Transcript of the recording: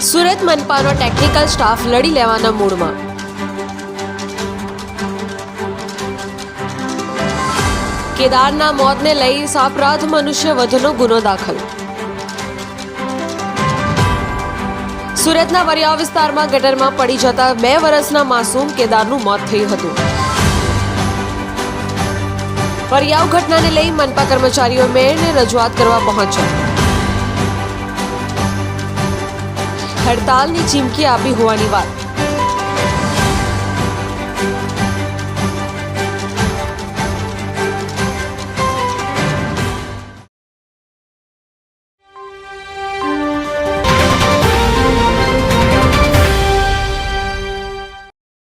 Surat મનપાનો technical staff લડી લેવાના મૂડમાં. કેદારના મોતને લઈ સાપરાધ મનુષ્ય વધુનો ગુનો દાખલ. સુરતના વરિયા વિસ્તારમાં ગટરમાં પડી જતા 2 વર્ષના માસૂમ કેદારનું મોત થયું હતું. વરિયાવ ઘટનાને લઈ મનપા કર્મચારીઓ મેયરને રજૂઆત કરવા પહોંચ્યા. હડતાલની ચીમકી આપી હોવાની વાત.